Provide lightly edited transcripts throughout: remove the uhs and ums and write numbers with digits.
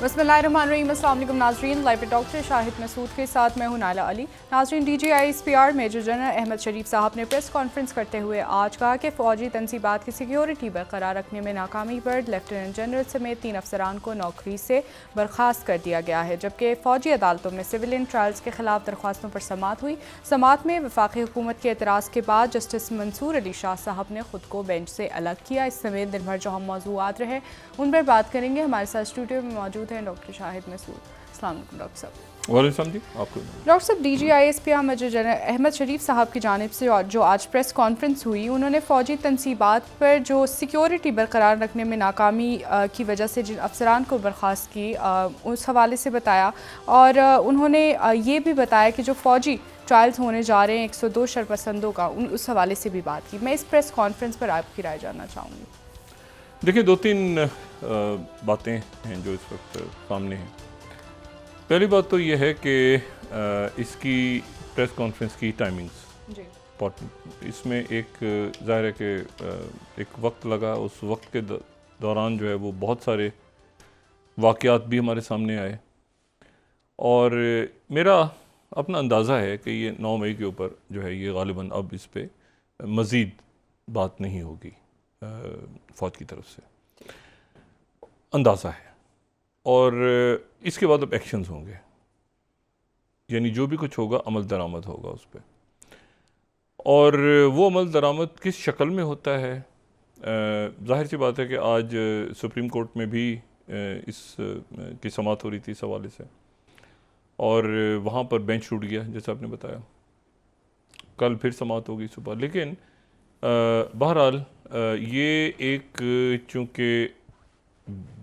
बिस्मिल्लाहिर्रहमानिर्रहीम। अस्सलाम वालेकुम नाज़रीन, लाइव पे डॉक्टर शाहिद मसूद के साथ मैं हूं नाला अली। नाज़रीन, DGISPR मेजर जनरल अहमद शरीफ साहब ने प्रेस कॉन्फ्रेंस करते हुए आज कहा कि फ़ौजी तनसीबात की सिक्योरिटी बरकरार रखने में नाकामी पर लेफ्टिनेंट जनरल समेत 3 अफसरान को नौकरी से बर्खास्त कर दिया गया है, जबकि फ़ौजी अदालतों में सिविलियन ट्रायल्स के खिलाफ दरख्वास्तों पर समाअत हुई। समाअत में वफाकी हुकूमत के एतराज़ के बाद जस्टिस मंसूर अली शाह साहब ने खुद को बेंच से अलग किया। इस समेत दिन भर जो हम मौज़ूआत रहे उन पर बात करेंगे। हमारे साथ स्टूडियो में मौजूद हैं डॉक्टर शाहिद मसूद। अस्सलाम वालेकुम डॉक्टर साहब। वालेकुम जी, आपको डॉक्टर साहब, DGISPR मेजर जनरल अहमद शरीफ साहब की जानिब से जो आज प्रेस कॉन्फ्रेंस हुई, उन्होंने फ़ौजी तनसीबात पर जो सिक्योरिटी बरकरार रखने में नाकामी की वजह से जिन अफसरान को बर्खास्त की उस हवाले से बताया, और उन्होंने ये भी बताया कि जो फ़ौजी ट्रायल्स होने जा रहे हैं 102 शरपसंदों का, उस हवाले से भी बात की। मैं इस प्रेस कॉन्फ्रेंस पर आपकी राय जानना चाहूँगी। देखिए, 2-3 बातें हैं जो इस वक्त सामने हैं। पहली बात तो ये है कि इसकी प्रेस कॉन्फ्रेंस की टाइमिंग्स जी, इसमें एक ज़ाहिर है कि एक वक्त लगा। उस वक्त के दौरान जो है वो बहुत सारे वाक़यात भी हमारे सामने आए, और मेरा अपना अंदाज़ा है कि ये 9 मई के ऊपर जो है ये ग़ालिबन अब इस पे मज़ीद बात नहीं होगी फ़ौज की तरफ से, अंदाज़ा है। और इसके बाद अब एक्शंस होंगे, यानी जो भी कुछ होगा अमल दरामद होगा उस पर। और वो अमल दरामद किस शक्ल में होता है, ज़ाहिर सी बात है कि आज सुप्रीम कोर्ट में भी इस की समाअत हो रही थी इस हवाले से, और वहाँ पर बेंच टूट गया जैसे आपने बताया। कल फिर समाअत होगी सुबह। लेकिन बहरहाल ये एक चूँकि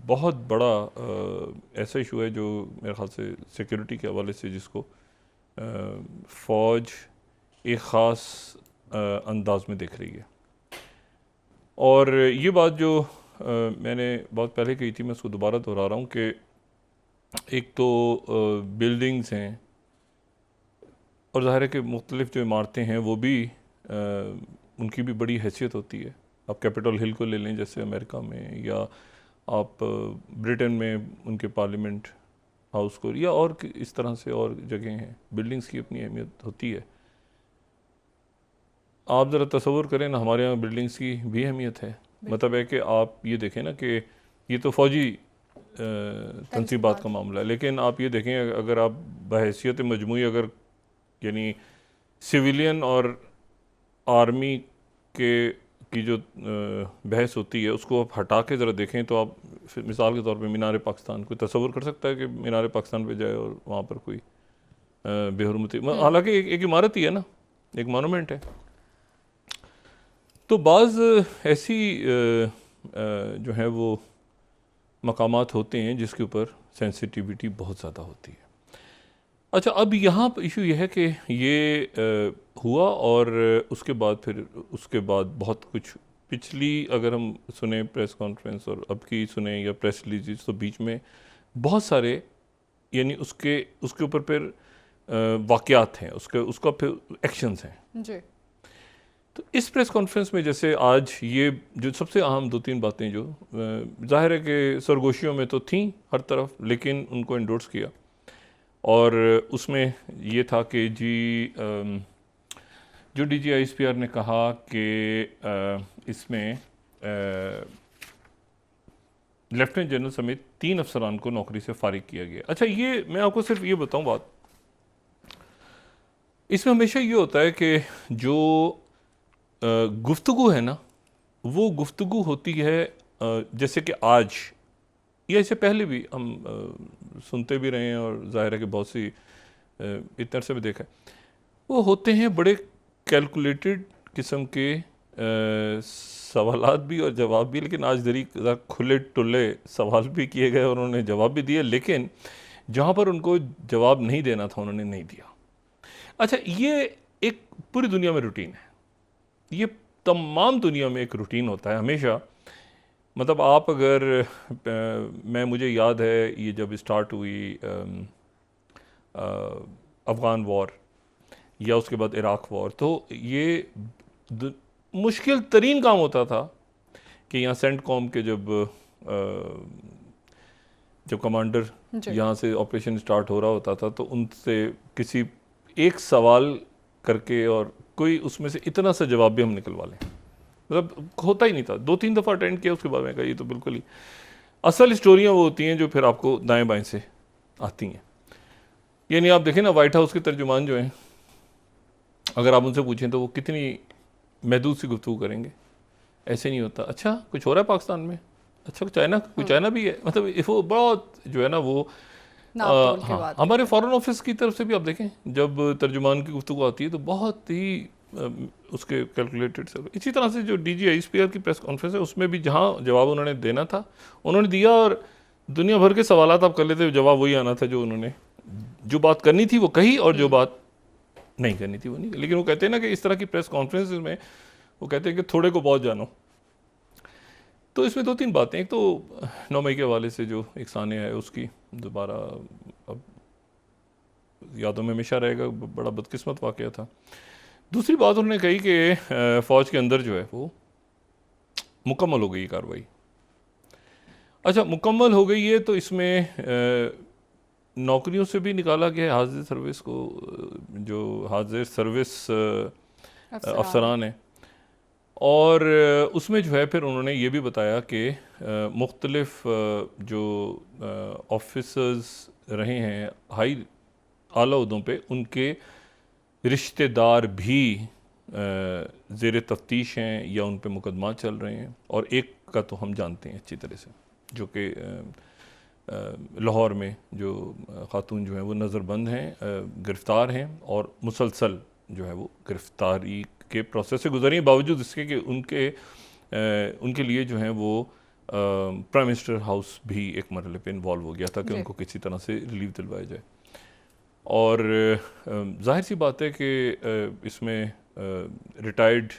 बहुत बड़ा ऐसा इशू है जो मेरे ख़्याल से सिक्योरिटी के हवाले से जिसको फ़ौज एक ख़ास अंदाज में देख रही है। और ये बात जो मैंने बहुत पहले कही थी, मैं उसको दोबारा दोहरा रहा हूँ कि एक तो बिल्डिंग्स हैं, और ज़ाहिर है कि मुख्तलिफ़ जो इमारतें हैं वो भी उनकी भी बड़ी हैसियत होती है। आप कैपिटल हिल को ले लें जैसे अमेरिका में, या आप ब्रिटेन में उनके पार्लियामेंट हाउस को, या और इस तरह से और जगह हैं। बिल्डिंग्स की अपनी अहमियत होती है। आप ज़रा तसव्वुर करें ना, हमारे यहाँ बिल्डिंग्स की भी अहमियत है। मतलब है कि आप ये देखें ना कि ये तो फ़ौजी तनसीबात का मामला है, लेकिन आप ये देखें अगर आप बहैसियत मजमूई अगर यानी सिविलियन और आर्मी के की जो बहस होती है उसको आप हटा के ज़रा देखें तो आप मिसाल के तौर पे मीनार पाकिस्तान, कोई तसव्वुर कर सकता है कि मीनार पाकिस्तान पे जाए और वहाँ पर कोई बेहुरमती, हालांकि एक इमारत ही है ना, एक मोनूमेंट है। तो बाज़ ऐसी जो है वो मकामात होते हैं जिसके ऊपर सेंसिटिविटी बहुत ज़्यादा होती है। अच्छा, अब यहाँ पर इशू ये है कि ये हुआ, और उसके बाद बहुत कुछ पिछली अगर हम सुने प्रेस कॉन्फ्रेंस और अब की सुने या प्रेस रिलीज, तो बीच में बहुत सारे यानी उसके ऊपर फिर वाक़यात हैं, उसका फिर एक्शंस हैं जी। तो इस प्रेस कॉन्फ्रेंस में जैसे आज ये जो सबसे अहम 2-3 बातें जो ज़ाहिर है कि सरगोशियों में तो थीं हर तरफ, लेकिन उनको एंडोर्स किया, और उसमें ये था कि जो DGISPR ने कहा कि इसमें लेफ्टिनेंट जनरल समेत 3 अफसरान को नौकरी से फारिग किया गया। अच्छा, ये मैं आपको सिर्फ ये बताऊं बात, इसमें हमेशा ये होता है कि जो गुफ्तगू है ना, वो गुफ्तगू होती है जैसे कि आज या इससे पहले भी हम सुनते भी रहे हैं, और जाहिर है कि बहुत सी इतने से भी देखा है, वो होते हैं बड़े कैलकुलेटेड किस्म के सवालात भी और जवाब भी। लेकिन आज खुले टुल्ले सवाल भी किए गए और उन्होंने जवाब भी दिए, लेकिन जहाँ पर उनको जवाब नहीं देना था उन्होंने नहीं दिया। अच्छा, ये एक पूरी दुनिया में रूटीन है, ये तमाम दुनिया में एक रूटीन होता है हमेशा। मतलब आप अगर मुझे याद है ये जब स्टार्ट हुई अफ़गान वॉर या उसके बाद इराक़ वॉर, तो ये मुश्किल तरीन काम होता था कि यहाँ सेंटकॉम के जब जब कमांडर जी। यहाँ से ऑपरेशन स्टार्ट हो रहा होता था तो उनसे किसी एक सवाल करके और कोई उसमें से इतना सा जवाब भी हम निकलवा लें, मतलब होता ही नहीं था। 2-3 दफ़ा अटेंड किया, उसके बाद मैं कहा ये तो बिल्कुल ही असल स्टोरियाँ वो होती हैं जो फिर आपको दाएं बाएं से आती हैं। यानी आप देखें ना, वाइट हाउस के तर्जुमान जो हैं, अगर आप उनसे पूछें तो वो कितनी महदूद सी गुफ्तगू करेंगे। ऐसे नहीं होता, अच्छा कुछ हो रहा है पाकिस्तान में, अच्छा कुछ चाइना भी है, मतलब वो बहुत जो है ना वो नाप तोल के हाँ, बात हमारे फॉरेन ऑफिस की तरफ से भी आप देखें जब तर्जुमान की गुफ्तगू आती है तो बहुत ही उसके कैलकुलेटेड से। इसी तरह से जो DGISPR की प्रेस कॉन्फ्रेंस है उसमें भी जहाँ जवाब उन्होंने देना था उन्होंने दिया, और दुनिया भर के सवालात आप कर लेते, जवाब वही आना था जो उन्होंने जो बात करनी थी वो कही, और जो बात नहीं करनी थी वो नहीं। लेकिन वो कहते हैं ना कि इस तरह की प्रेस कॉन्फ्रेंस में वो कहते हैं कि थोड़े को बहुत जानो। तो इसमें 2-3 बातें, एक तो 9 मई के हवाले से जो एक सानिया है उसकी दोबारा अब यादों में हमेशा रहेगा, बड़ा बदकिस्मत वाक़या था। दूसरी बात उन्होंने कही कि फ़ौज के अंदर जो है वो मुकम्मल हो गई कार्रवाई। अच्छा, मुकम्मल हो गई है तो इसमें नौकरियों से भी निकाला गया हाजिर सर्विस को, जो हाजिर सर्विस अफसरान हैं, और उसमें जो है फिर उन्होंने ये भी बताया कि मुख्तलिफ जो ऑफिसर्स रहे हैं हाई आला उहदों पे, उनके रिश्तेदार भी ज़ेर तफ्तीश हैं या उन पे मुकदमा चल रहे हैं, और एक का तो हम जानते हैं अच्छी तरह से, जो कि लाहौर में जो खातून जो हैं वो नज़रबंद हैं, गिरफ़्तार हैं, और मुसलसल जो है वो गिरफ़्तारी के प्रोसेस से गुजरी, बावजूद इसके कि उनके लिए जो है वो प्राइम मिनिस्टर हाउस भी एक मरहले पे इन्वॉल्व हो गया था कि उनको किसी तरह से रिलीफ दिलवाया जाए। और जाहिर सी बात है कि इसमें रिटायर्ड,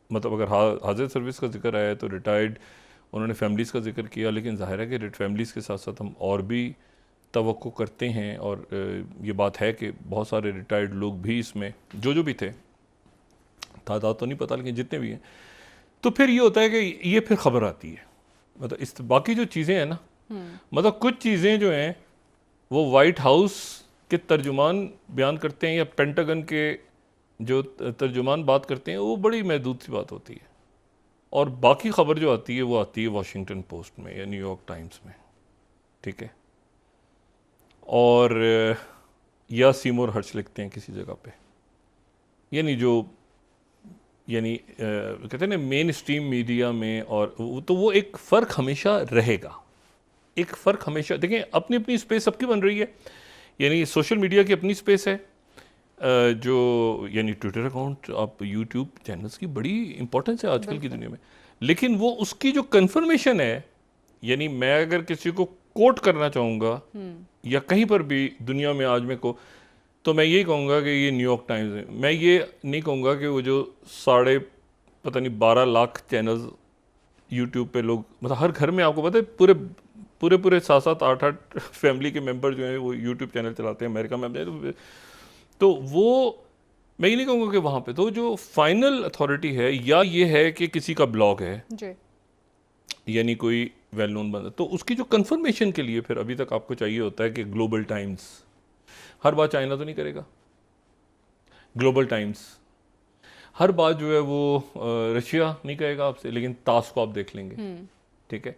मतलब अगर हाजिर सर्विस का जिक्र आया है तो रिटायर्ड उन्होंने फैमिलीज़ का जिक्र किया, लेकिन जाहिर है कि फैमिलीज़ के साथ साथ हम और भी तवक्को करते हैं, और ये बात है कि बहुत सारे रिटायर्ड लोग भी इसमें जो भी थे, तादाद तो नहीं पता लेकिन जितने भी हैं, तो फिर ये होता है कि ये फिर खबर आती है। मतलब इस बाकी जो चीज़ें हैं ना, मतलब कुछ चीज़ें जो हैं वो वाइट हाउस के तर्जुमान बयान करते हैं या पेंटागन के जो तर्जुमान बात करते हैं, वो बड़ी महदूद सी बात होती है, और बाकी खबर जो आती है वो आती है वाशिंगटन पोस्ट में या न्यूयॉर्क टाइम्स में, ठीक है, और या सीमोर हर्च लिखते हैं किसी जगह पे। यानी कहते हैं ना मेन स्ट्रीम मीडिया में, और तो वो एक फ़र्क हमेशा रहेगा, एक फ़र्क हमेशा। देखें, अपनी अपनी स्पेस सबकी बन रही है, यानी सोशल मीडिया की अपनी स्पेस है, जो यानी ट्विटर अकाउंट, आप यूट्यूब चैनल्स की बड़ी इंपॉर्टेंस है आजकल की दुनिया में, लेकिन वो उसकी जो कन्फर्मेशन है, यानी मैं अगर किसी को कोट करना चाहूँगा या कहीं पर भी दुनिया में आज में को, तो मैं यही कहूँगा कि ये न्यूयॉर्क टाइम्स है। मैं ये नहीं कहूँगा कि वो जो 12.5 लाख चैनल्स यूट्यूब पे लोग, मतलब हर घर में आपको पता है पूरे 7-7, 8-8 फैमिली के मेंबर जो हैं वो यूट्यूब चैनल चलाते हैं अमेरिका में, तो वो मैं ये नहीं कहूँगा कि वहाँ पे तो जो फाइनल अथॉरिटी है, या ये है कि किसी का ब्लॉग है जी, यानी कोई वेल नोन बंदा, तो उसकी जो कंफर्मेशन के लिए फिर अभी तक आपको चाहिए होता है कि ग्लोबल टाइम्स, हर बात चाइना तो नहीं करेगा, ग्लोबल टाइम्स हर बात जो है वो रशिया नहीं कहेगा आपसे, लेकिन तास को आप देख लेंगे, ठीक है,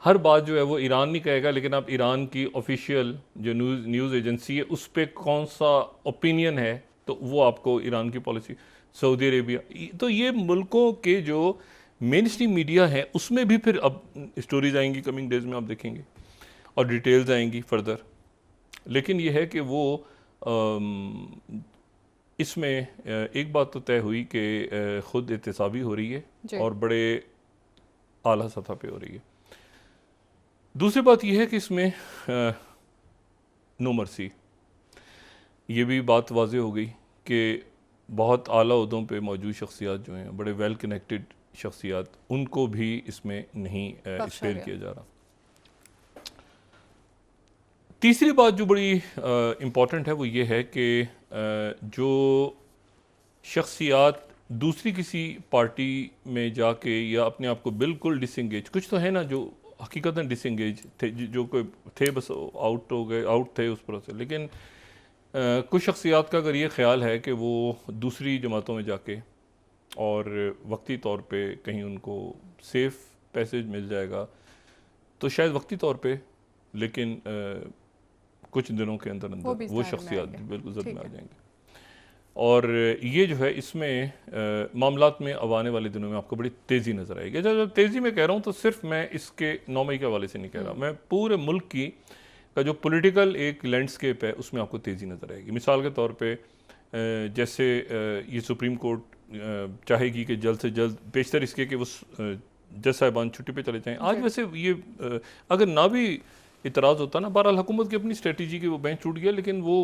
हर बात जो है वो ईरान नहीं कहेगा, लेकिन आप ईरान की ऑफिशियल जो न्यूज़ एजेंसी है उस पर कौन सा ओपिनियन है तो वो आपको ईरान की पॉलिसी, सऊदी अरेबिया, तो ये मुल्कों के जो मेन स्ट्रीम मीडिया है उसमें भी फिर अब स्टोरीज आएंगी कमिंग डेज में, आप देखेंगे, और डिटेल्स आएंगी फर्दर। लेकिन ये है कि वो इसमें एक बात तो तय हुई कि ख़ुद एहतसाबी हो रही है और बड़े आला सतह पे हो रही है। दूसरी बात यह है कि इसमें नो मर्सी, ये भी बात वाज़ेह हो गई कि बहुत आला उहदों पे मौजूद शख्सियात जो हैं, बड़े वेल कनेक्टेड शख्सियात, उनको भी इसमें नहीं स्पेयर किया जा रहा। तीसरी बात जो बड़ी इम्पॉर्टेंट है वो ये है कि जो शख्सियात दूसरी किसी पार्टी में जाके या अपने आप को बिल्कुल डिसंगेज, कुछ तो है ना जो हकीकतन डिसंगेज थे, जो कोई थे बस आउट हो गए, आउट थे उस प्रोसेस से। लेकिन कुछ शख्सियात का अगर ये ख्याल है कि वो दूसरी जमातों में जाके और वक्ती तौर पे कहीं उनको सेफ पैसेज मिल जाएगा, तो शायद वक्ती तौर पे, लेकिन कुछ दिनों के अंदर अंदर वो शख्सियात बिल्कुल जद में आ जाएंगे। और ये जो है इसमें मामलात में अब आने वाले दिनों में आपको बड़ी तेज़ी नज़र आएगी। जब तेज़ी में कह रहा हूँ तो सिर्फ मैं इसके 9 मई के हवाले से नहीं कह रहा, मैं पूरे मुल्क की का जो पॉलिटिकल एक लैंडस्केप है उसमें आपको तेज़ी नज़र आएगी। मिसाल के तौर पे जैसे ये सुप्रीम कोर्ट चाहेगी कि जल्द से जल्द, बेशतर इसके कि वो जज साहिबान छुट्टी पे चले जाएँ। आज वैसे ये अगर ना भी इतराज़ होता ना, बहरहाल हुकूमत की अपनी स्ट्रेटजी की वो बेंच टूट गया, लेकिन वो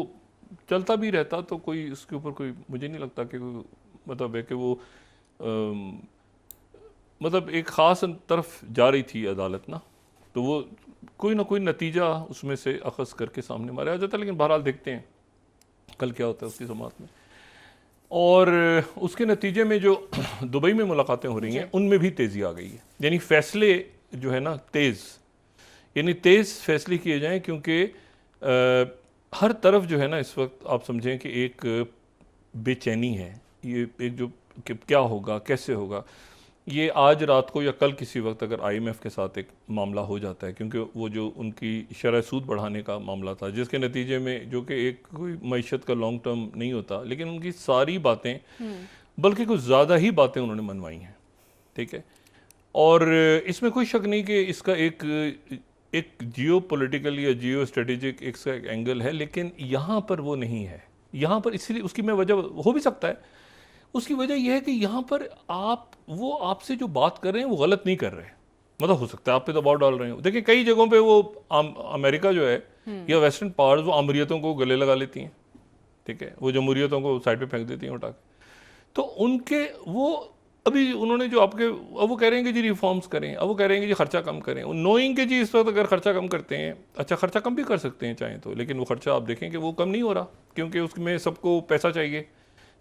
चलता भी रहता तो कोई उसके ऊपर कोई, मुझे नहीं लगता कि कोई मतलब है कि वो मतलब एक ख़ास तरफ जा रही थी अदालत ना, तो वो कोई ना कोई नतीजा उसमें से अखज़ करके सामने मारा आ जाता। लेकिन बहरहाल देखते हैं कल क्या होता है उसकी समाअत में। और उसके नतीजे में जो दुबई में मुलाकातें हो रही हैं उनमें भी तेज़ी आ गई है, यानी फ़ैसले जो है ना यानी तेज़ फैसले किए जाएं, क्योंकि हर तरफ जो है ना इस वक्त आप समझें कि एक बेचैनी है, ये एक जो कि क्या होगा, कैसे होगा। ये आज रात को या कल किसी वक्त अगर IMF के साथ एक मामला हो जाता है, क्योंकि वो जो उनकी शरह सूद बढ़ाने का मामला था, जिसके नतीजे में जो कि एक कोई मईशत का लॉन्ग टर्म नहीं होता, लेकिन उनकी सारी बातें बल्कि कुछ ज़्यादा ही बातें उन्होंने मनवाई हैं, ठीक है। और इसमें कोई शक नहीं कि इसका एक जियो पॉलिटिकल या जियो स्ट्रेटेजिक एक एंगल है, लेकिन यहाँ पर वो नहीं है। यहाँ पर इसलिए उसकी मैं वजह हो भी सकता है, उसकी वजह यह है कि यहाँ पर वो आपसे जो बात कर रहे हैं वो गलत नहीं कर रहे हैं। मतलब हो सकता है आप पे दबाव डाल रहे हो। देखिए कई जगहों पे वो अमेरिका जो है या वेस्टर्न पावर्स वो अमरीयतों को गले लगा लेती हैं, ठीक है, वो जमहूरियतों को साइड पे फेंक देती हैं उठा के। तो उनके वो अभी उन्होंने जो आपके, अब वो कह रहे हैं कि जी रिफॉर्म्स करें, अब वो कह रहे हैं कि जी खर्चा कम करें, नोइंग के जी इस वक्त अगर खर्चा कम करते हैं, अच्छा खर्चा कम भी कर सकते हैं चाहें तो, लेकिन वो खर्चा आप देखें कि वो कम नहीं हो रहा, क्योंकि उसमें सबको पैसा चाहिए,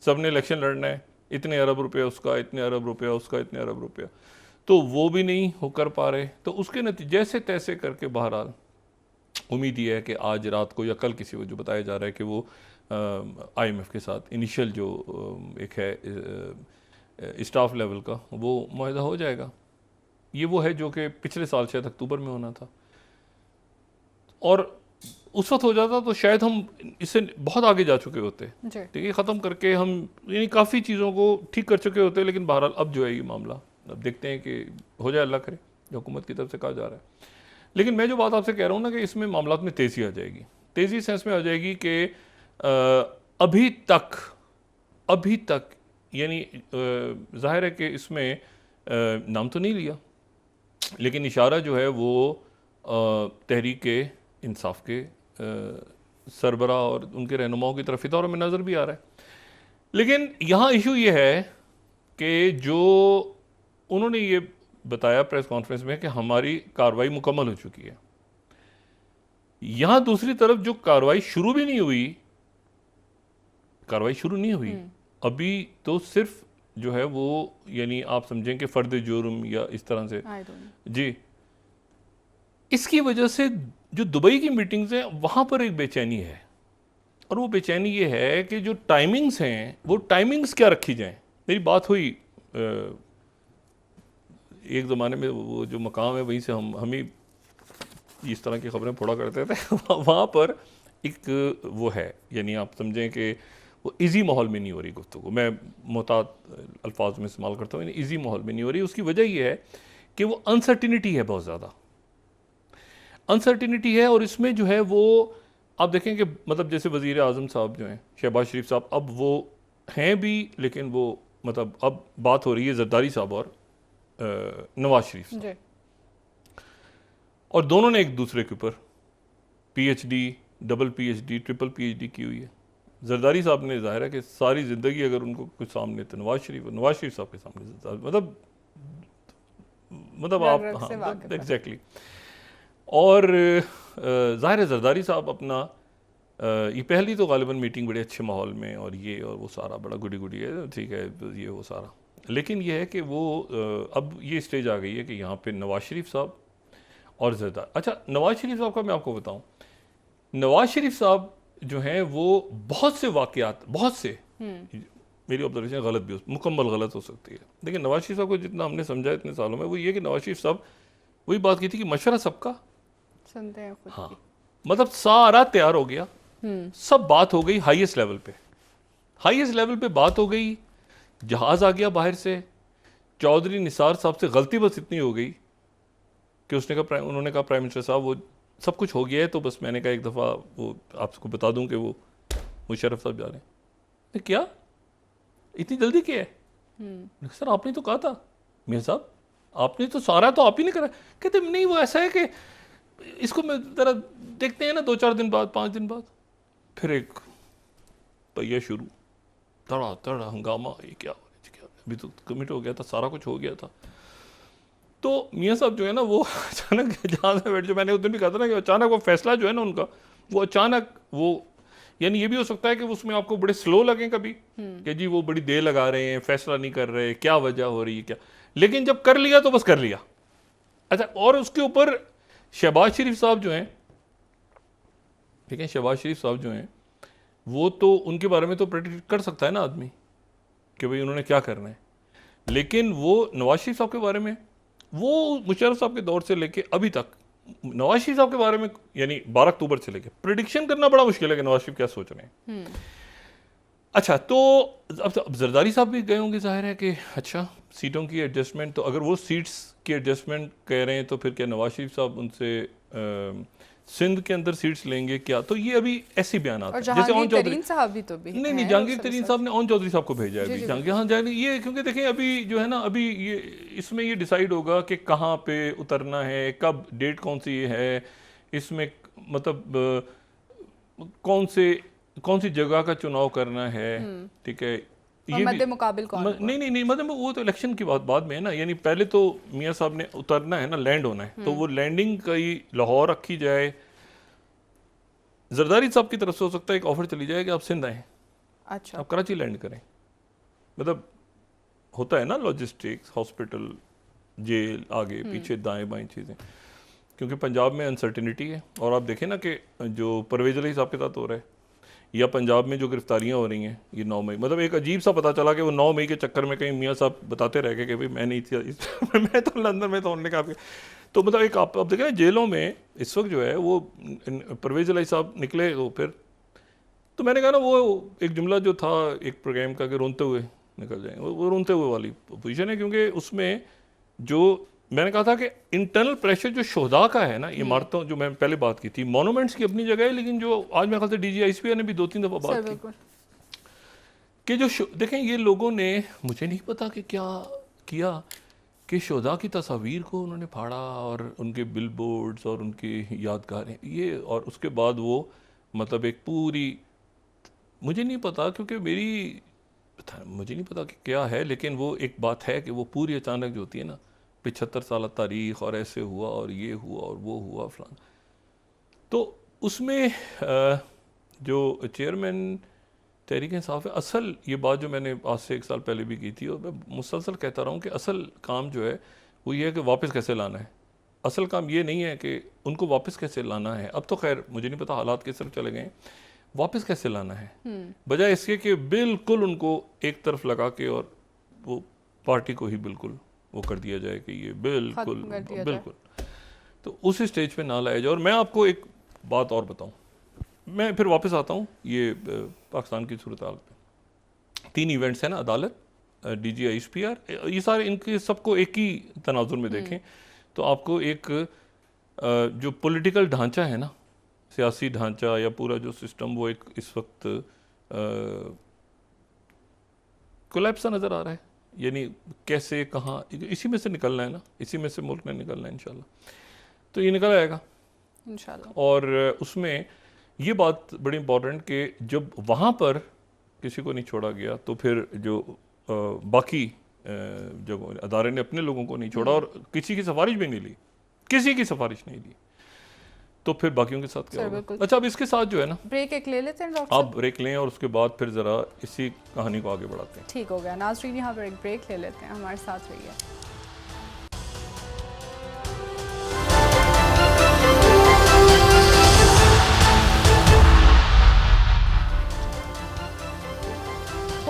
सब ने इलेक्शन लड़ना है, इतने अरब रुपया उसका, इतने अरब रुपया उसका, इतने अरब रुपया, तो वो भी नहीं हो कर पा रहे। तो उसके नतीजे जैसे तैसे करके बहरहाल उम्मीद ये है कि आज रात को या कल किसी को जो बताया जा रहा है कि वो IMF के साथ इनिशियल जो एक है स्टाफ लेवल का वो मुआहदा हो जाएगा। ये वो है जो कि पिछले साल शायद अक्टूबर में होना था, और उस वक्त हो जाता तो शायद हम इससे बहुत आगे जा चुके होते, ठीक है, ख़त्म करके हम यानी काफ़ी चीज़ों को ठीक कर चुके होते। लेकिन बहरहाल अब जो है ये मामला अब देखते हैं कि हो जाए, अल्लाह करे, जो हुकूमत की तरफ से कहा जा रहा है। लेकिन मैं जो बात आपसे कह रहा हूँ ना कि इसमें मामलात में तेज़ी आ जाएगी, तेज़ी सेंस में आ जाएगी कि अभी तक यानी जाहिर है कि इसमें नाम तो नहीं लिया, लेकिन इशारा जो है वो तहरीक इंसाफ के सरबरा और उनके रहनुमाओं की तरफ इतारों में नज़र भी आ रहा है। लेकिन यहाँ इशू ये है कि जो उन्होंने ये बताया प्रेस कॉन्फ्रेंस में कि हमारी कार्रवाई मुकम्मल हो चुकी है, यहाँ दूसरी तरफ जो कार्रवाई शुरू भी नहीं हुई, कार्रवाई शुरू नहीं हुई अभी, तो सिर्फ जो है वो यानी आप समझें कि फर्द जुर्म या इस तरह से जी, इसकी वजह से जो दुबई की मीटिंग्स हैं वहाँ पर एक बेचैनी है। और वो बेचैनी ये है कि जो टाइमिंग्स हैं वो टाइमिंग्स क्या रखी जाएं। मेरी बात हुई एक ज़माने में, वो जो मकाम है वहीं से हम ही इस तरह की खबरें पढ़ा करते थे वहाँ पर एक वो है, यानी आप समझें कि वो इजी माहौल में नहीं हो रही गुफ्तगू, मैं मोहतात अल्फाज में इस्तेमाल करता हूँ, यानी इजी माहौल में नहीं हो रही। उसकी वजह ये है कि वो अनसर्टिनिटी है, बहुत ज़्यादा अनसर्टिनिटी है। और इसमें जो है वो आप देखें कि मतलब जैसे वज़ीर आज़म साहब जो हैं शहबाज शरीफ साहब, अब वो हैं भी, लेकिन वो मतलब अब बात हो रही है जरदारी साहब और नवाज शरीफ साहब, और दोनों ने एक दूसरे के ऊपर PhD, double PhD, triple PhD की हुई है। जरदारी साहब ने जाहिर है कि सारी ज़िंदगी अगर उनको कुछ सामने तो नवाज शरीफ साहब के सामने मतलब आप हाँ एग्जैक्टली। और ज़ाहिर है जरदारी साहब अपना ये पहली तो गालिबन मीटिंग बड़े अच्छे माहौल में और ये और वो सारा बड़ा गुडी है, ठीक है, ये वो सारा। लेकिन ये है कि वो अब ये स्टेज आ गई है कि यहाँ पे नवाज शरीफ साहब और ज़्यादा। अच्छा, नवाज शरीफ साहब का मैं आपको बताऊं, नवाज शरीफ साहब जो हैं वो बहुत से वाक़यात, बहुत से, मेरी ऑब्जर्वेशन गलत भी मुकम्मल गलत हो सकती है, लेकिन नवाज शरीफ साहब को जितना हमने समझा इतने सालों में, वो ये कि नवाज शरीफ साहब वही बात की थी कि मशवरा सबका सुनते हैं खुद हाँ, की। मतलब सारा तैयार हो गया, सब बात हो गई हाईएस्ट लेवल पे, हाईएस्ट लेवल पे बात हो गई, जहाज आ गया बाहर से, चौधरी निसार साहब से गलती बस इतनी हो गई कि उन्होंने कहा प्राइम मिनिस्टर साहब वो सब कुछ हो गया है, तो बस मैंने कहा एक दफ़ा वो आपको बता दूं कि वो मुशर्रफ साहब जा रहे हैं। क्या इतनी जल्दी क्या है? सर आपने तो कहा था मियां साहब, आपने तो सारा तो आप ही ने करा। कहते नहीं, वो ऐसा है कि इसको मैं ज़रा देखते हैं ना 2-4 दिन बाद, 5 दिन बाद। फिर एक पहिया शुरू, तड़ा तड़ा हंगामा, ये क्या अभी तो कमिट हो गया था, सारा कुछ हो गया था। तो मियां साहब जो है ना वो अचानक जहाँ से बैठ, जो मैंने उस दिन भी कहा था ना कि अचानक वो फैसला जो है ना उनका, वो अचानक वो, यानी ये भी हो सकता है कि उसमें आपको बड़े स्लो लगें कभी कि जी वो बड़ी देर लगा रहे हैं, फैसला नहीं कर रहे, क्या वजह हो रही है क्या, लेकिन जब कर लिया तो बस कर लिया। अच्छा, और उसके ऊपर शहबाज शरीफ साहब जो हैं, ठीक है, शहबाज शरीफ साहब जो हैं वो तो उनके बारे में तो प्रेडिक्ट कर सकता है ना आदमी कि भाई उन्होंने क्या करना है, लेकिन वो नवाज शरीफ साहब के बारे में, वो मुशर्रफ साहब के दौर से लेके अभी तक नवाज शरीफ साहब के बारे में, यानी 12 अक्टूबर से लेके प्रेडिक्शन करना बड़ा मुश्किल है कि नवाज शरीफ क्या सोच रहे हैं। अच्छा, तो अब जरदारी साहब भी गए होंगे, जाहिर है कि अच्छा सीटों की एडजस्टमेंट, तो अगर वो सीट्स की एडजस्टमेंट कह रहे हैं तो फिर क्या नवाज शरीफ साहब उनसे सिंध के अंदर सीट्स लेंगे क्या? तो ये अभी ऐसे बयान आते हैं, जैसे ऑन चौधरी साहब भी तो भी नहीं, जहांगीर तरीन साहब ने ऑन चौधरी साहब को भेजा है अभी। जहांगीर, हाँ जाने ये, क्योंकि देखें अभी जो है ना, अभी ये इसमें ये डिसाइड होगा कि कहाँ पे उतरना है, कब, डेट कौन सी है, इसमें मतलब कौन सी जगह का चुनाव करना है, ठीक है, ये मध्य मुकाबिल कौन? नहीं, मतलब वो तो इलेक्शन की बात बाद में है ना, यानी पहले तो मियां साहब ने उतरना है ना, लैंड होना है, तो वो लैंडिंग कहीं लाहौर रखी जाए। जरदारी साहब की तरफ से हो सकता है एक ऑफर चली जाए कि आप सिंध आए, अच्छा, आप कराची लैंड करें, मतलब होता है ना लॉजिस्टिक्स, हॉस्पिटल, जेल, आगे पीछे दाएं बाएं चीज़ें, क्योंकि पंजाब में अनसर्टिनिटी है। और आप देखें ना कि जो परवेज अली साहब के साथ हो रहा है, या पंजाब में जो गिरफ्तारियां हो रही हैं ये 9 मई, मतलब एक अजीब सा पता चला कि वो 9 मई के चक्कर में कहीं मियां साहब बताते रह गए कि भाई मैं नहीं थी मैं तो लंदन में, तो उन्होंने कहा, तो मतलब एक आप देखें ना जेलों में इस वक्त जो है वो परवेज अली साहब निकले, तो फिर तो मैंने कहा ना वो एक जुमला जो था एक प्रोग्राम का कि रोनते हुए निकल जाएंगे, वो रोनते हुए वाली पोजीशन है, क्योंकि उसमें जो मैंने कहा था कि इंटरनल प्रेशर जो शोहदा का है ना, इमारतों, जो मैं पहले बात की थी, मॉन्यूमेंट्स की अपनी जगह है, लेकिन जो आज मेरे ख्याल से DGISP ने भी 2-3 दफ़ा बात की कि जो देखें ये लोगों ने, मुझे नहीं पता कि क्या किया कि शोहदा की तस्वीर को उन्होंने फाड़ा और उनके बिल बोर्ड्स और उनकी यादगारें ये, और उसके बाद वो मतलब एक पूरी, मुझे नहीं पता क्योंकि मुझे नहीं पता कि क्या है, लेकिन वो एक बात है कि वो पूरी अचानक जो होती है ना, 75 साल तारीख और ऐसे हुआ और ये हुआ और वो हुआ फलाना, तो उसमें जो चेयरमैन तहरीक इंसाफ है, असल ये बात जो मैंने आज से 1 साल पहले भी की थी और मैं मुसलसल कहता रहा हूँ कि असल काम जो है वो ये है कि वापस कैसे लाना है। असल काम ये नहीं है कि उनको वापस कैसे लाना है, अब तो खैर मुझे नहीं पता हालात किस तरफ चले गए, वापस कैसे लाना है, बजाय इसके कि बिल्कुल उनको एक तरफ लगा के और वो पार्टी को ही बिल्कुल वो कर दिया जाए कि ये बिल्कुल तो उस स्टेज पे ना लाया जाए। और मैं आपको एक बात और बताऊं, मैं फिर वापस आता हूँ ये पाकिस्तान की सूरत हाल पे। 3 इवेंट्स हैं ना, अदालत, DGISPR, ये सारे इनके सबको एक ही तनाजुर में देखें तो आपको एक जो पॉलिटिकल ढांचा है ना, सियासी ढांचा या पूरा जो सिस्टम, वो एक इस वक्त कोलैप्स सा नज़र आ रहा है, यानी कैसे कहाँ, इसी में से निकलना है ना, इसी में से मुल्क ने निकलना है इंशाल्लाह, तो ये निकल आएगा इंशाल्लाह। और उसमें ये बात बड़ी इंपॉर्टेंट कि जब वहाँ पर किसी को नहीं छोड़ा गया तो फिर जो बाकी जब अदारे ने अपने लोगों को नहीं छोड़ा और किसी की सिफारिश भी नहीं ली, किसी की सिफारिश नहीं ली, तो फिर बाकियों के साथ क्या होगा। अच्छा, अब इसके साथ जो है ना, ब्रेक एक ले लेते हैं डॉक्टर, आप ब्रेक लें और उसके बाद फिर ज़रा इसी कहानी को आगे बढ़ाते हैं। ठीक हो गया नाज़रीन, यहाँ पर एक ब्रेक ले लेते हैं, हमारे साथ रहिए।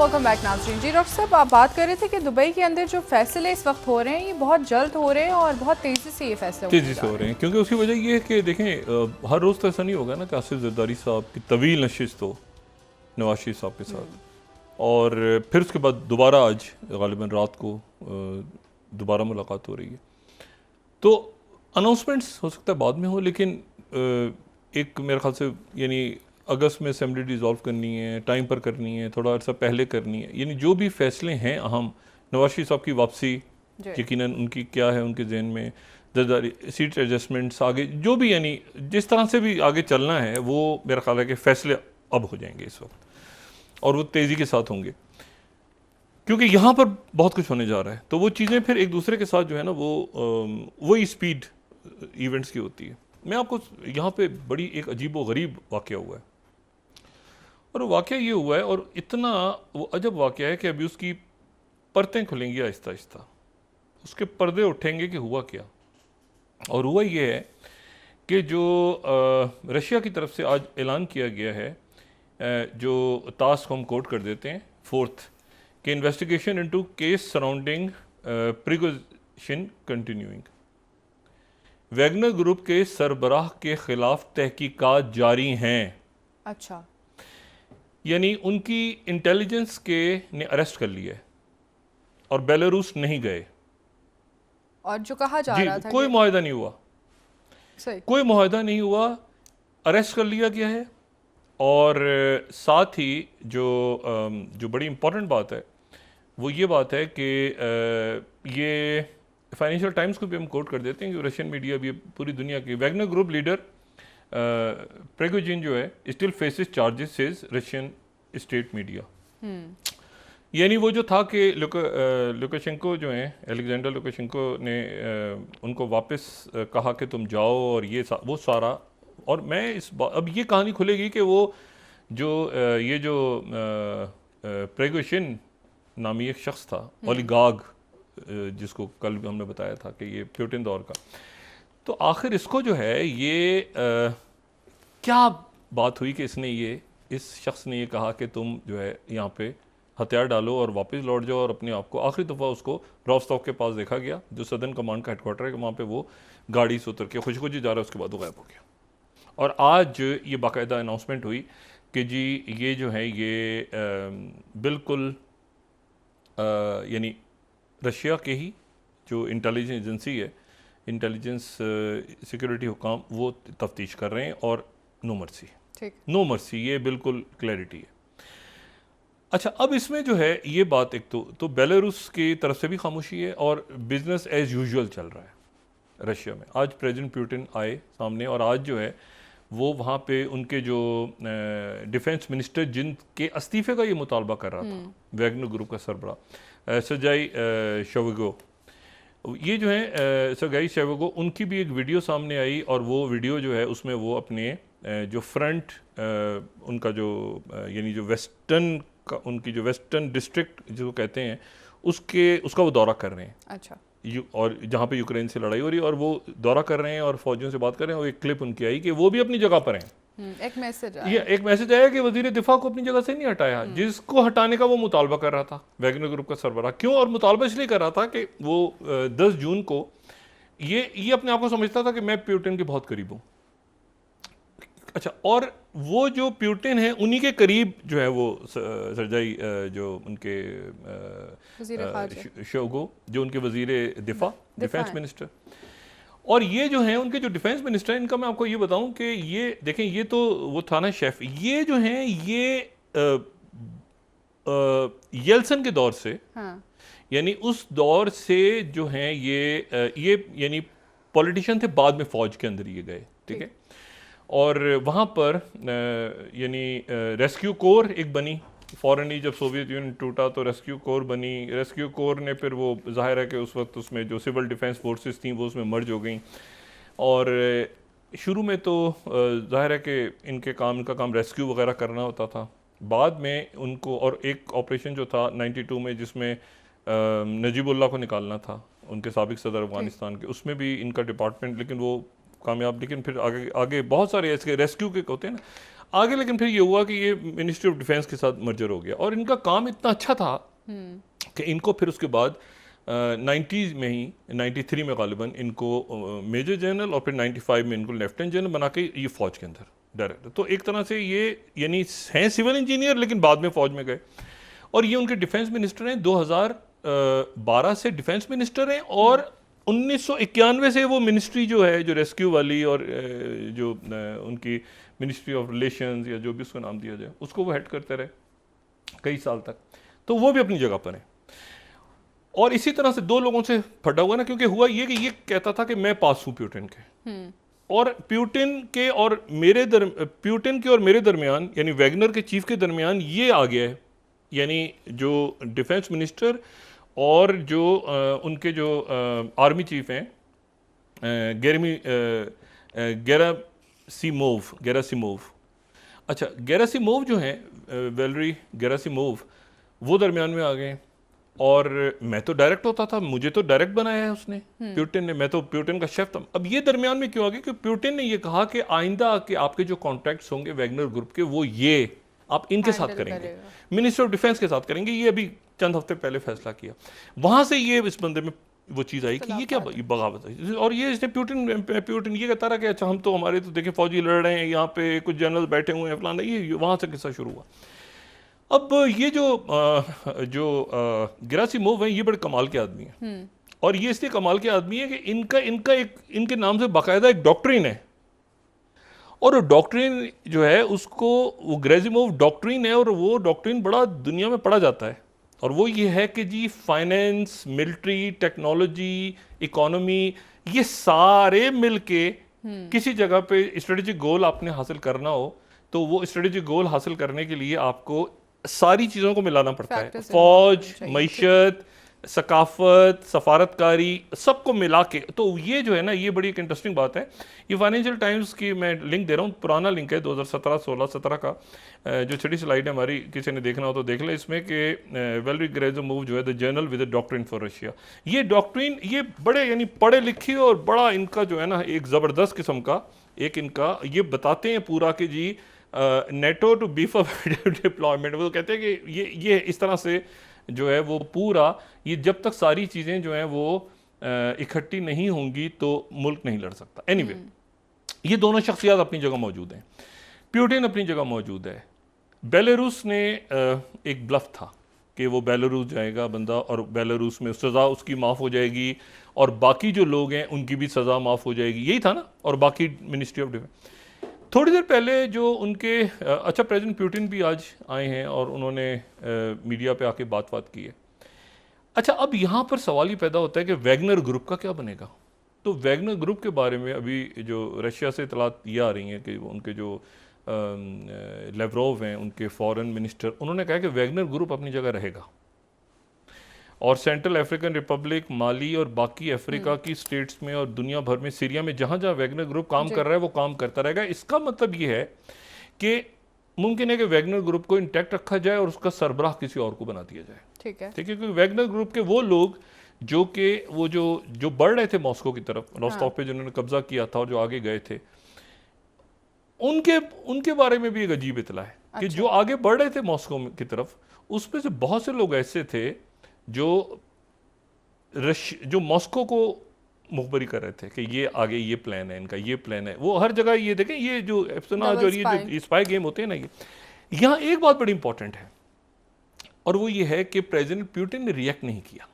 वेलकम बैक नाज़रीन। जी डॉक्टर साहब, आप बात कर रहे थे कि दुबई के अंदर जो फैसले इस वक्त हो रहे हैं ये बहुत जल्द हो रहे हैं और बहुत तेज़ी से ये फैसले तेज़ी से हो रहे हैं, क्योंकि उसकी वजह ये है कि देखें हर रोज़ तो ऐसा नहीं होगा ना कि आसिफ जरदारी साहब की तवील नशिस्त हो नवाज शरीफ साहब के साथ, और फिर उसके बाद दोबारा आज गालिबन रात को दोबारा मुलाकात हो रही है। तो अनाउंसमेंट्स हो सकता है बाद में हो, लेकिन एक मेरे ख्याल से यानी अगस्त में असेंबली डिज़ोल्व करनी है, टाइम पर करनी है, थोड़ा अर्सा पहले करनी है, यानी जो भी फैसले हैं अहम, नवाज शरीफ साहब की वापसी यकीनन उनकी क्या है उनके जहन में, जरदारी सीट एडजस्टमेंट्स आगे जो भी यानी जिस तरह से भी आगे चलना है वो मेरा ख्याल है कि फ़ैसले अब हो जाएंगे इस वक्त, और वो तेज़ी के साथ होंगे, क्योंकि यहाँ पर बहुत कुछ होने जा रहा है। तो वो चीज़ें फिर एक दूसरे के साथ जो है ना वही स्पीड इवेंट्स की होती है। मैं आपको यहाँ पे बड़ी एक अजीब व गरीब वाक़या हुआ है, और वाक़या ये हुआ है, और इतना वो अजब वाक़या है कि अभी उसकी परतें खुलेंगी आहिस्ता आहिस्ता, उसके पर्दे उठेंगे कि हुआ क्या। और हुआ ये है कि जो रशिया की तरफ से आज ऐलान किया गया है, जो टास्क हम कोट कर देते हैं 4th, कि investigation into case surrounding Prigozhin continuing. Wagner group के सरबराह के खिलाफ तहकीकात जारी हैं। अच्छा, यानी उनकी इंटेलिजेंस के ने अरेस्ट कर लिया है और बेलारूस नहीं गए। और जो कहा जा रहा था कोई मुआहदा नहीं हुआ, सही, कोई मुआहदा नहीं हुआ, अरेस्ट कर लिया गया है। और साथ ही जो बड़ी इंपॉर्टेंट बात है वो ये बात है कि ये फाइनेंशियल टाइम्स को भी हम कोट कर देते हैं कि रशियन मीडिया भी पूरी दुनिया की, वैगनर ग्रुप लीडर प्रिगोजिन जो है still faces charges says Russian state media. यानी वो जो था कि लुकाशेंको जो हैं, अलेक्जेंडर लुकाशेंको ने उनको वापस कहा कि तुम जाओ, और वो सारा, और मैं अब ये कहानी खुलेगी कि वो ये जो प्रिगोजिन नामी एक शख्स था, ओलिगार्क, जिसको कल भी हमने बताया था कि ये प्यूटिन दौर का, तो आखिर इसको जो है ये क्या बात हुई कि इस शख्स ने ये कहा कि तुम जो है यहाँ पे हथियार डालो और वापस लौट जाओ, और अपने आप को आखिरी दफ़ा उसको रॉस्टॉव के पास देखा गया, जो सदर्न कमांड का हेडक्वार्टर है, वहाँ पे वो गाड़ी से उतर के खुशी खुशी जा रहा है, उसके बाद वो गायब हो गया। और आज ये बाकायदा अनाउंसमेंट हुई कि जी ये जो है ये बिल्कुल यानी रशिया के ही जो इंटेलिजेंस एजेंसी है, इंटेलिजेंस सिक्योरिटी हुकाम, वो तफ्तीश कर रहे हैं, और नो मर्सी, ये बिल्कुल क्लैरिटी है। अच्छा, अब इसमें जो है ये बात एक तो बेलारूस की तरफ से भी खामोशी है, और बिजनेस एज यूजुअल चल रहा है रशिया में। आज प्रेसिडेंट पुतिन आए सामने, और आज जो है वो वहाँ पे उनके जो डिफेंस मिनिस्टर जिनके इस्तीफे का ये मुतालबा कर रहा था, वैगनर ग्रुप का सरबराह सर्गेई शोइगु, ये जो है सर्गेई शोइगु, उनकी भी एक वीडियो सामने आई, और वो वीडियो जो है उसमें वो अपने जो फ्रंट उनका जो यानी जो वेस्टर्न का, उनकी जो वेस्टर्न डिस्ट्रिक्ट जिसको कहते हैं, उसका वो दौरा कर रहे हैं। अच्छा, और जहाँ पे यूक्रेन से लड़ाई हो रही है, और वो दौरा कर रहे हैं और फौजियों से बात कर रहे हैं, और एक क्लिप उनकी आई कि वो भी अपनी जगह पर हैं। एक मैसेज आया कि वजीर दिफा को अपनी जगह से नहीं हटाया, जिसको हटाने का वो मुतालबा कर रहा था वैगनर ग्रुप का सरबराह। क्यों? और मुतालबा इसलिए कर रहा था कि वो 10 जून को ये अपने आप को समझता था कि मैं पुतिन के बहुत करीब हूँ। अच्छा, और वो जो पुतिन है उन्हीं के करीब जो है वो सर्गेई जो उनके शोइगु, जो उनके वजीर दिफा, डिफेंस मिनिस्टर, और ये जो हैं उनके जो डिफेंस मिनिस्टर हैं, इनका मैं आपको ये बताऊं कि ये देखें, ये तो वो था ना शेफ, ये जो हैं ये येल्सन के दौर से, यानी उस दौर से जो हैं ये यानी पॉलिटिशियन थे, बाद में फौज के अंदर ये गए, ठीक है। और वहाँ पर यानी रेस्क्यू कोर एक बनी, फौरन जब सोवियत यूनियन टूटा तो रेस्क्यू कोर बनी। रेस्क्यू कोर ने फिर वो जाहिर है कि उस वक्त उसमें जो सिविल डिफेंस फोर्सेस थी वो उसमें मर्ज हो गई, और शुरू में तो जाहिर है कि इनका काम रेस्क्यू वगैरह करना होता था। बाद में उनको, और एक ऑपरेशन जो था 92 में जिसमें नजीबुल्लाह को निकालना था, उनके साबिक सदर अफगानिस्तान के, उसमें भी इनका डिपार्टमेंट, लेकिन वो कामयाब, लेकिन फिर आगे बहुत सारे ऐसे रेस्क्यू के होते हैं ना। आगे लेकिन फिर ये हुआ कि ये मिनिस्ट्री ऑफ डिफेंस के साथ मर्जर हो गया और इनका काम इतना अच्छा था कि इनको फिर उसके बाद 90s में ही 93 में गालिबन इनको मेजर जनरल और फिर 95 में इनको लेफ्टिनेंट जनरल बना के ये फौज के अंदर डायरेक्टर। तो एक तरह से ये यानी हैं सिविल इंजीनियर लेकिन बाद में फौज में गए और ये उनके डिफेंस मिनिस्टर हैं। 2012 से डिफेंस मिनिस्टर हैं और 1991 से वो मिनिस्ट्री जो है जो रेस्क्यू वाली और जो उनकी मिनिस्ट्री ऑफ रिलेशंस या जो भी उसको नाम दिया जाए उसको वो हेड करते रहे कई साल तक। तो वो भी अपनी जगह पर हैं और इसी तरह से दो लोगों से फटा हुआ ना, क्योंकि हुआ ये कि ये कहता था कि मैं पास हूं प्यूटिन के और प्यूटिन के और मेरे दरमियान यानी वैगनर के चीफ के दरमियान ये आ गया है, यानी जो डिफेंस मिनिस्टर और जो उनके जो आर्मी चीफ हैं गेरासिमोव। अच्छा, गेरासिमोव जो हैं वैलेरी गेरासिमोव वो दरमियान में आ गए और मैं तो डायरेक्ट होता था, मुझे तो डायरेक्ट बनाया है उसने प्यूटिन ने, मैं तो प्यूटिन का शेफ था। अब ये दरमियान में क्यों आ गया कि प्यूटिन ने ये कहा कि आइंदा के आपके जो कॉन्ट्रैक्ट्स होंगे वैगनर ग्रुप के वो ये आप इनके साथ करेंगे, मिनिस्टर ऑफ डिफेंस के साथ करेंगे। ये अभी चंद हफ्ते पहले फैसला किया, वहां से ये इस बंदे में वो चीज़ आई कि ये क्या ये बगावत है। और ये इसने प्यूटिन ये कहता रहा कि अच्छा हम तो हमारे तो देखें फौजी लड़ रहे हैं, यहाँ पे कुछ जनरल बैठे हुए हैं फलाना, ये वहाँ से किस्सा शुरू हुआ। अब ये जो गेरासिमोव हैं ये बड़े कमाल के आदमी हैं और ये इसलिए कमाल के आदमी है कि इनके नाम से बाकायदा एक डॉक्ट्रिन है और डॉक्ट्रिन जो है उसको वो गेरासिमोव डॉक्ट्रिन है और वो डॉक्ट्रिन बड़ा दुनिया में पढ़ा जाता है और वो ये है कि जी फाइनेंस, मिलिट्री, टेक्नोलॉजी, इकोनॉमी ये सारे मिलके किसी जगह पे स्ट्रेटेजिक गोल आपने हासिल करना हो तो वो स्ट्रेटेजिक गोल हासिल करने के लिए आपको सारी चीज़ों को मिलाना पड़ता है, फौज, मईशत, सकाफत, सफारतकारी, सबको मिला के। तो ये जो है ना ये बड़ी एक इंटरेस्टिंग बात है। ये फाइनेंशियल टाइम्स की मैं लिंक दे रहा हूँ, पुराना लिंक है 2017 का, जो छठी स्लाइड है हमारी, किसी ने देखना हो तो देख लें इसमें कि वैलेरी गेरासिमोव जो है the journal with the doctrine for Russia. ये डॉक्ट्रिन ये बड़े यानी पढ़े लिखे और बड़ा इनका जो है ना एक ज़बरदस्त किस्म का एक इनका ये बताते हैं पूरा कि जी NATO to beef up deployment. वो कहते हैं कि ये इस तरह से जो है वो पूरा ये जब तक सारी चीज़ें जो हैं वो इकट्ठी नहीं होंगी तो मुल्क नहीं लड़ सकता। एनीवे ये दोनों शख्सियात अपनी जगह मौजूद हैं, प्यूटिन अपनी जगह मौजूद है। बेलारूस ने एक ब्लफ था कि वो बेलारूस जाएगा बंदा और बेलारूस में सज़ा उसकी माफ़ हो जाएगी और बाकी जो लोग हैं उनकी भी सज़ा माफ़ हो जाएगी, यही था ना। और बाकी मिनिस्ट्री ऑफ डिफेंस थोड़ी देर पहले जो उनके अच्छा प्रेसिडेंट प्यूटिन भी आज आए हैं और उन्होंने मीडिया पे आके बात की है। अच्छा, अब यहाँ पर सवाल ये पैदा होता है कि वैगनर ग्रुप का क्या बनेगा। तो वैगनर ग्रुप के बारे में अभी जो रशिया से इतलात ये आ रही हैं कि उनके जो लेवरोव हैं उनके फॉरेन मिनिस्टर, उन्होंने कहा कि वैगनर ग्रुप अपनी जगह रहेगा और सेंट्रल अफ्रीकन रिपब्लिक, माली और बाकी अफ्रीका की स्टेट्स में और दुनिया भर में, सीरिया में जहाँ जहाँ वैगनर ग्रुप काम कर रहा है वो काम करता रहेगा। इसका मतलब ये है कि मुमकिन है कि वैगनर ग्रुप को इंटैक्ट रखा जाए और उसका सरबराह किसी और को बना दिया जाए। ठीक है, क्योंकि वैगनर ग्रुप के वो लोग जो कि वो जो बढ़ रहे थे मॉस्को की तरफ, रोस्टॉव पे जिन्होंने कब्जा किया था और जो आगे गए थे, उनके बारे में भी एक अजीब इतला है कि जो आगे बढ़ रहे थे मॉस्को की तरफ उसमें से बहुत से लोग ऐसे थे जो मॉस्को को मुखबरी कर रहे थे कि ये आगे ये प्लान है इनका, ये प्लान है। वो हर जगह ये देखें, ये जो एप्सनाज और ये जो स्पाई गेम होते हैं ना, ये यहाँ एक बात बड़ी इंपॉर्टेंट है और वो ये है कि प्रेसिडेंट प्यूटिन ने रिएक्ट नहीं किया।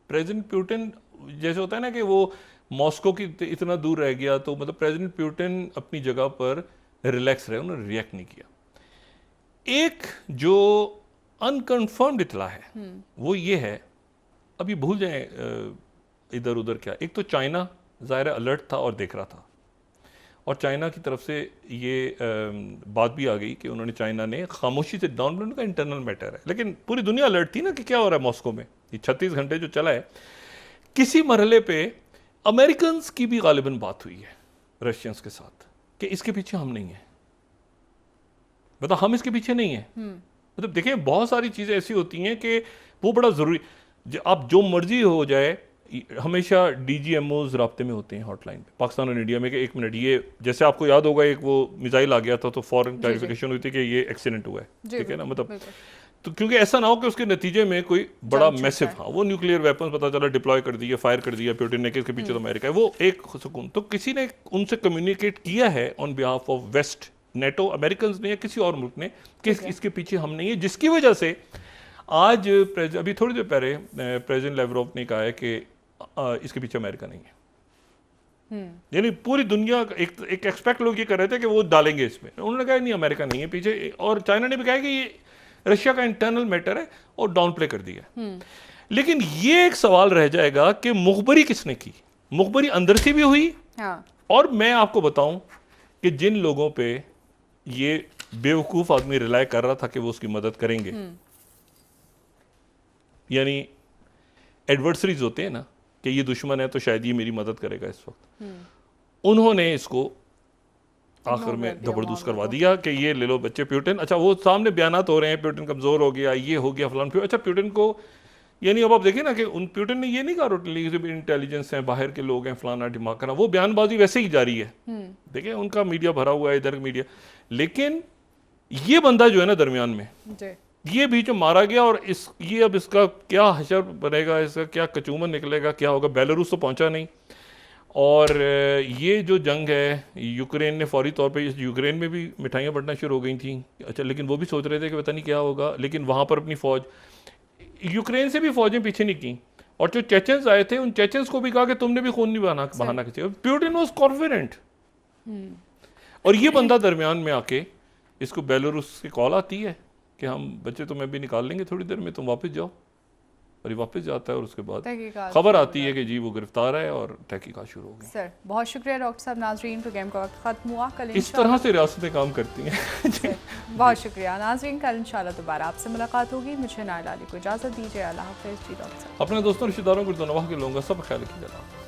प्रेसिडेंट प्यूटिन जैसे होता है ना कि वो मॉस्को की इतना दूर रह गया, तो मतलब प्रेसिडेंट प्यूटिन अपनी जगह पर रिलैक्स रहे, उन्होंने रिएक्ट नहीं किया। एक जो अनकन्फर्म्ड इतला है वो ये है, अभी भूल जाएं इधर उधर क्या, एक तो चाइना ज़ाहिर अलर्ट था और देख रहा था और चाइना की तरफ से ये बात भी आ गई कि उन्होंने चाइना ने खामोशी से डाउन, उनका इंटरनल मैटर है, लेकिन पूरी दुनिया अलर्ट थी ना कि क्या हो रहा है मॉस्को में। ये 36 घंटे जो चला है, किसी मरहले पे अमेरिकन की भी गालिबन बात हुई है रशियंस के साथ कि इसके पीछे हम नहीं हैं, मतलब हम इसके पीछे नहीं हैं। मतलब देखिए बहुत सारी चीज़ें ऐसी होती हैं कि वो बड़ा ज़रूरी, आप जो मर्जी हो जाए हमेशा DGMOs राब्ते में होते हैं हॉटलाइन पे, पाकिस्तान और इंडिया में, कि 1 मिनट ये, जैसे आपको याद होगा एक वो मिसाइल आ गया था तो फौरन क्लैरिफिकेशन हुई थी कि ये एक्सीडेंट हुआ है, ठीक है ना, मतलब तो क्योंकि ऐसा ना हो कि उसके नतीजे में कोई बड़ा मैसिव, हाँ वो न्यूक्लियर वेपन्स पता चला डिप्लॉय कर दिया, फायर कर दिया पुतिन ने, कि इसके पीछे तो अमेरिका है, वो एक सुकून। तो किसी ने उनसे कम्युनिकेट किया है on behalf of West, NATO, American ने या किसी और मुल्क ने, कि इसके पीछे हम नहीं है, जिसकी वजह से आज अभी थोड़ी देर पहले प्रेसिडेंट लेवरोव ने कहा है कि इसके पीछे अमेरिका नहीं है। यानी पूरी दुनिया एक एक्सपेक्ट लोग ये कर रहे थे कि वो डालेंगे इसमें, उन्होंने कहा नहीं अमेरिका नहीं है पीछे, और चाइना ने भी कहा कि ये रशिया का इंटरनल मैटर है और डाउन प्ले कर दिया। लेकिन ये एक सवाल रह जाएगा कि मुखबरी किसने की, मुखबरी अंदर से भी हुई। हाँ। और मैं आपको बताऊं कि जिन लोगों पे ये बेवकूफ आदमी रिलाय कर रहा था कि वो उसकी मदद करेंगे, यानी एडवर्सरीज होते हैं ना कि ये दुश्मन है तो शायद ये मेरी मदद करेगा इस वक्त, उन्होंने इसको आखिर में जबरदस्त करवा दिया कि ये ले लो बच्चे पुतिन। अच्छा वो सामने बयानात हो रहे हैं पुतिन कमजोर हो गया, ये हो गया फलान। अच्छा पुतिन को, यानी अब आप देखिए ना कि पुतिन ने ये नहीं कहा रोटली इंटेलिजेंस है, बाहर के लोग हैं, फलाना ढिमाकना, वो बयानबाजी वैसे ही जारी है। देखिए उनका मीडिया भरा हुआ है, इधर मीडिया, लेकिन ये बंदा जो है ना दरमियान में, ये बीच में मारा गया, और ये अब इसका क्या हशर बनेगा, इसका क्या कचूमन निकलेगा, क्या होगा। बेलारूस तो पहुंचा नहीं, और ये जो जंग है यूक्रेन ने फौरी तौर पे, यूक्रेन में भी मिठाइयाँ बढ़ना शुरू हो गई थी। अच्छा लेकिन वो भी सोच रहे थे कि पता नहीं क्या होगा, लेकिन वहाँ पर अपनी फ़ौज, यूक्रेन से भी फ़ौजें पीछे नहीं की, और जो चेचन्स आए थे उन चेचन्स को भी कहा कि तुमने भी खून नहीं बहाना किया। पुतिन वाज कॉन्फिडेंट, और ये बंदा दरमियान में आके, इसको बेलारूस की कॉल आती है कि हम बच्चे तुम्हें भी निकाल लेंगे थोड़ी देर में, तुम वापस जाओ, और ये वापस जाता है, और उसके बाद खबर आती है कि जी वो गिरफ्तार है और तहकीकात शुरू हो गई। सर बहुत शुक्रिया डॉक्टर साहब। नाजरीन प्रोग्राम का वक्त खत्म हुआ, कल इस तरह से रियासतें काम करती हैं। बहुत शुक्रिया नाजरीन, कल इंशाल्लाह दोबारा आपसे मुलाकात होगी। मुझे नाइला अली को इजाज़त दीजिए, अल्लाह हाफ़िज़ जी डॉक्टर साहब। अपने दोस्तों रिश्तेदारों को, के लोगों का सब ख्याल रखिएगा।